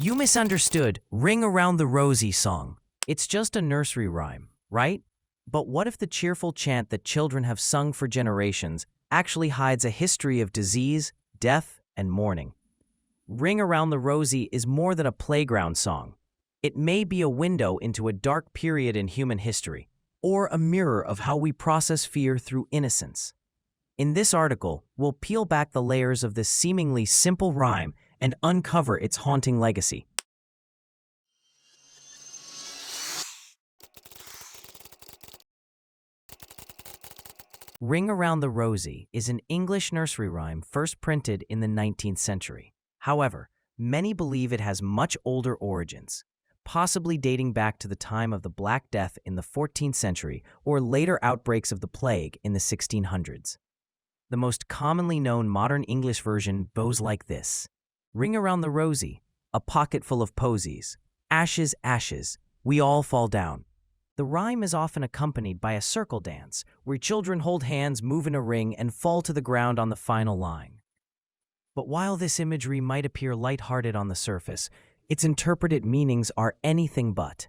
You misunderstood Ring Around the Rosie song. It's just a nursery rhyme, right? But what if the cheerful chant that children have sung for generations actually hides a history of disease, death, and mourning? Ring Around the Rosie is more than a playground song. It may be a window into a dark period in human history, or a mirror of how we process fear through innocence. In this article, we'll peel back the layers of this seemingly simple rhyme and uncover its haunting legacy. Ring Around the Rosie is an English nursery rhyme first printed in the 19th century. However, many believe it has much older origins, possibly dating back to the time of the Black Death in the 14th century or later outbreaks of the plague in the 1600s. The most commonly known modern English version goes like this. Ring around the rosy, a pocket full of posies. Ashes, ashes, we all fall down. The rhyme is often accompanied by a circle dance, where children hold hands, move in a ring, and fall to the ground on the final line. But while this imagery might appear lighthearted on the surface, its interpreted meanings are anything but.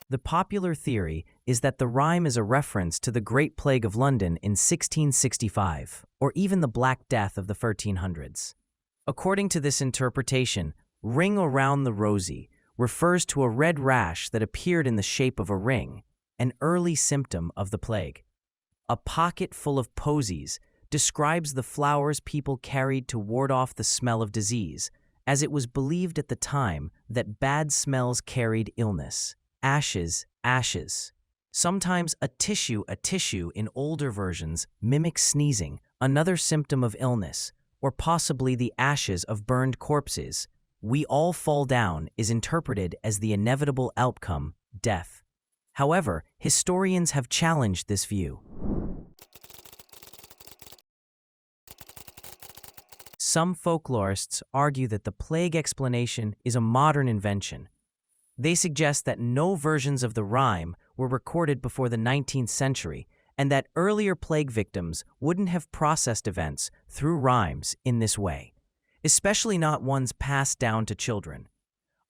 The popular theory is that the rhyme is a reference to the Great Plague of London in 1665, or even the Black Death of the 1300s. According to this interpretation, Ring Around the Rosie refers to a red rash that appeared in the shape of a ring, an early symptom of the plague. A pocket full of posies describes the flowers people carried to ward off the smell of disease, as it was believed at the time that bad smells carried illness. Ashes, ashes. Sometimes a tissue in older versions mimics sneezing, another symptom of illness, or possibly the ashes of burned corpses. We all fall down is interpreted as the inevitable outcome, death. However, historians have challenged this view. Some folklorists argue that the plague explanation is a modern invention. They suggest that no versions of the rhyme were recorded before the 19th century and that earlier plague victims wouldn't have processed events through rhymes in this way, especially not ones passed down to children.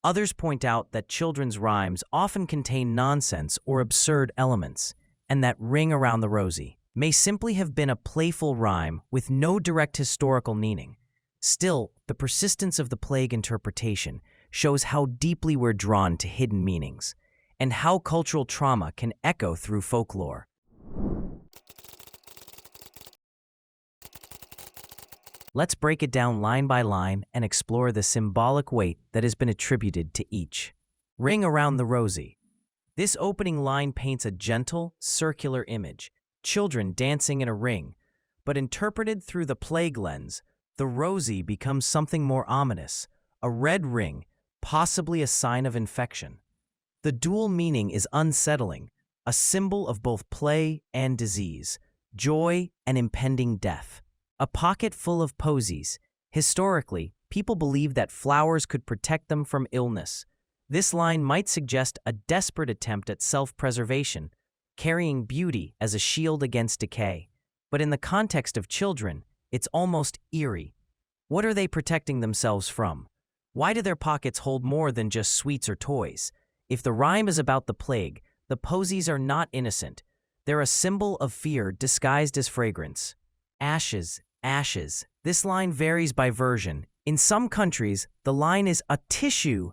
Others point out that children's rhymes often contain nonsense or absurd elements, and that Ring Around the Rosie may simply have been a playful rhyme with no direct historical meaning. Still, the persistence of the plague interpretation shows how deeply we're drawn to hidden meanings, and how cultural trauma can echo through folklore. Let's break it down line by line and explore the symbolic weight that has been attributed to each. Ring Around the Rosie. This opening line paints a gentle, circular image, children dancing in a ring, but interpreted through the plague lens, the Rosie becomes something more ominous, a red ring, possibly a sign of infection. The dual meaning is unsettling, a symbol of both play and disease, joy and impending death. A pocket full of posies. Historically, people believed that flowers could protect them from illness. This line might suggest a desperate attempt at self-preservation, carrying beauty as a shield against decay. But in the context of children, it's almost eerie. What are they protecting themselves from? Why do their pockets hold more than just sweets or toys? If the rhyme is about the plague, the posies are not innocent. They're a symbol of fear disguised as fragrance. Ashes, ashes. This line varies by version. In some countries, the line is a tissue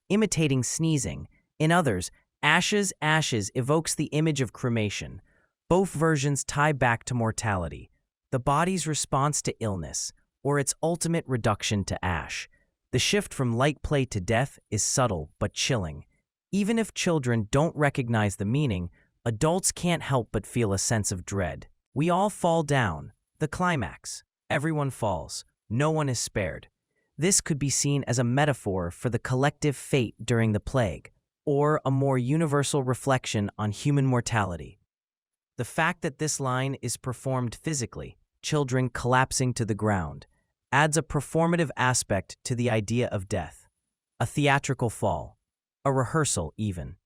imitating sneezing. In others, ashes, ashes evokes the image of cremation. Both versions tie back to mortality, the body's response to illness, or its ultimate reduction to ash. The shift from light play to death is subtle but chilling. Even if children don't recognize the meaning, adults can't help but feel a sense of dread. We all fall down. The climax. Everyone falls. No one is spared. This could be seen as a metaphor for the collective fate during the plague, or a more universal reflection on human mortality. The fact that this line is performed physically, children collapsing to the ground, adds a performative aspect to the idea of death. A theatrical fall. A rehearsal, even.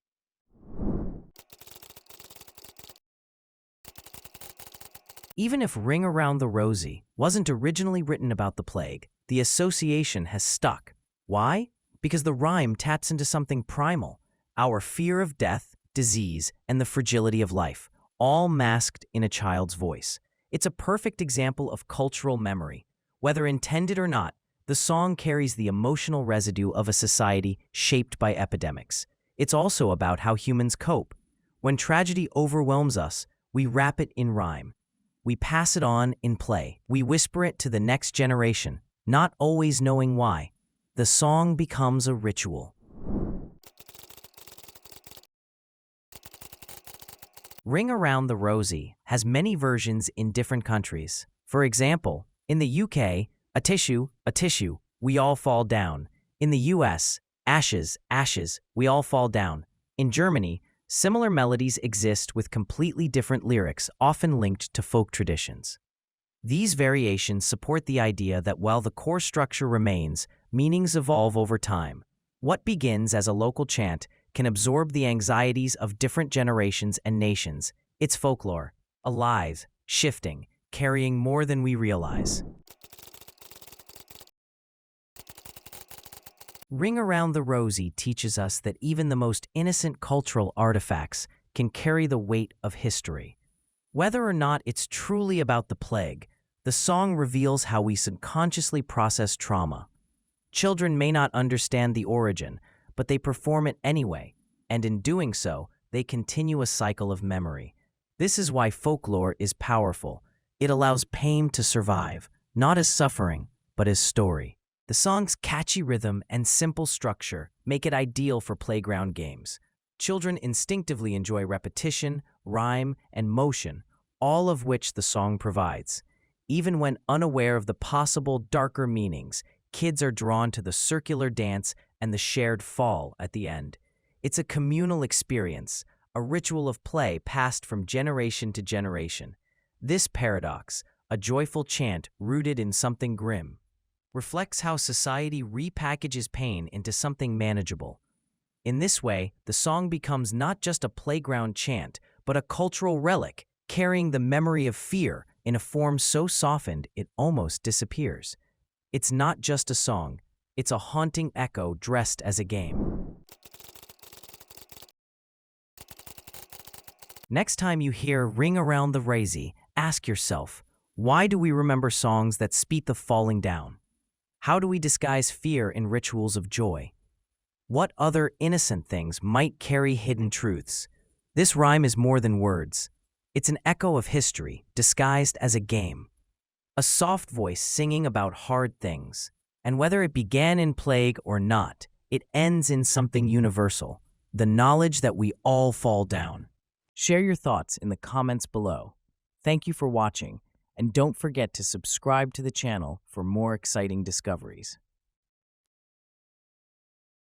Even if Ring Around the Rosie wasn't originally written about the plague, the association has stuck. Why? Because the rhyme taps into something primal, our fear of death, disease, and the fragility of life, all masked in a child's voice. It's a perfect example of cultural memory. Whether intended or not, the song carries the emotional residue of a society shaped by epidemics. It's also about how humans cope. When tragedy overwhelms us, we wrap it in rhyme. We pass it on in play. We whisper it to the next generation, not always knowing why. The song becomes a ritual. Ring Around the Rosie has many versions in different countries. For example, in the UK, a tissue, we all fall down. In the US, ashes, ashes, we all fall down. In Germany, similar melodies exist with completely different lyrics, often linked to folk traditions. These variations support the idea that while the core structure remains, meanings evolve over time. What begins as a local chant can absorb the anxieties of different generations and nations. It's folklore, alive, shifting, carrying more than we realize. Ring Around the Rosie teaches us that even the most innocent cultural artifacts can carry the weight of history. Whether or not it's truly about the plague, the song reveals how we subconsciously process trauma. Children may not understand the origin, but they perform it anyway, and in doing so, they continue a cycle of memory. This is why folklore is powerful. It allows pain to survive, not as suffering, but as story. The song's catchy rhythm and simple structure make it ideal for playground games. Children instinctively enjoy repetition, rhyme, and motion, all of which the song provides. Even when unaware of the possible darker meanings, kids are drawn to the circular dance and the shared fall at the end. It's a communal experience, a ritual of play passed from generation to generation. This paradox, a joyful chant rooted in something grim, reflects how society repackages pain into something manageable. In this way, the song becomes not just a playground chant, but a cultural relic, carrying the memory of fear in a form so softened it almost disappears. It's not just a song, it's a haunting echo dressed as a game. Next time you hear Ring Around the Rosie, ask yourself, why do we remember songs that speak the falling down? How do we disguise fear in rituals of joy? What other innocent things might carry hidden truths? This rhyme is more than words. It's an echo of history, disguised as a game. A soft voice singing about hard things. And whether it began in plague or not, it ends in something universal, the knowledge that we all fall down. Share your thoughts in the comments below. Thank you for watching, and don't forget to subscribe to the channel for more exciting discoveries.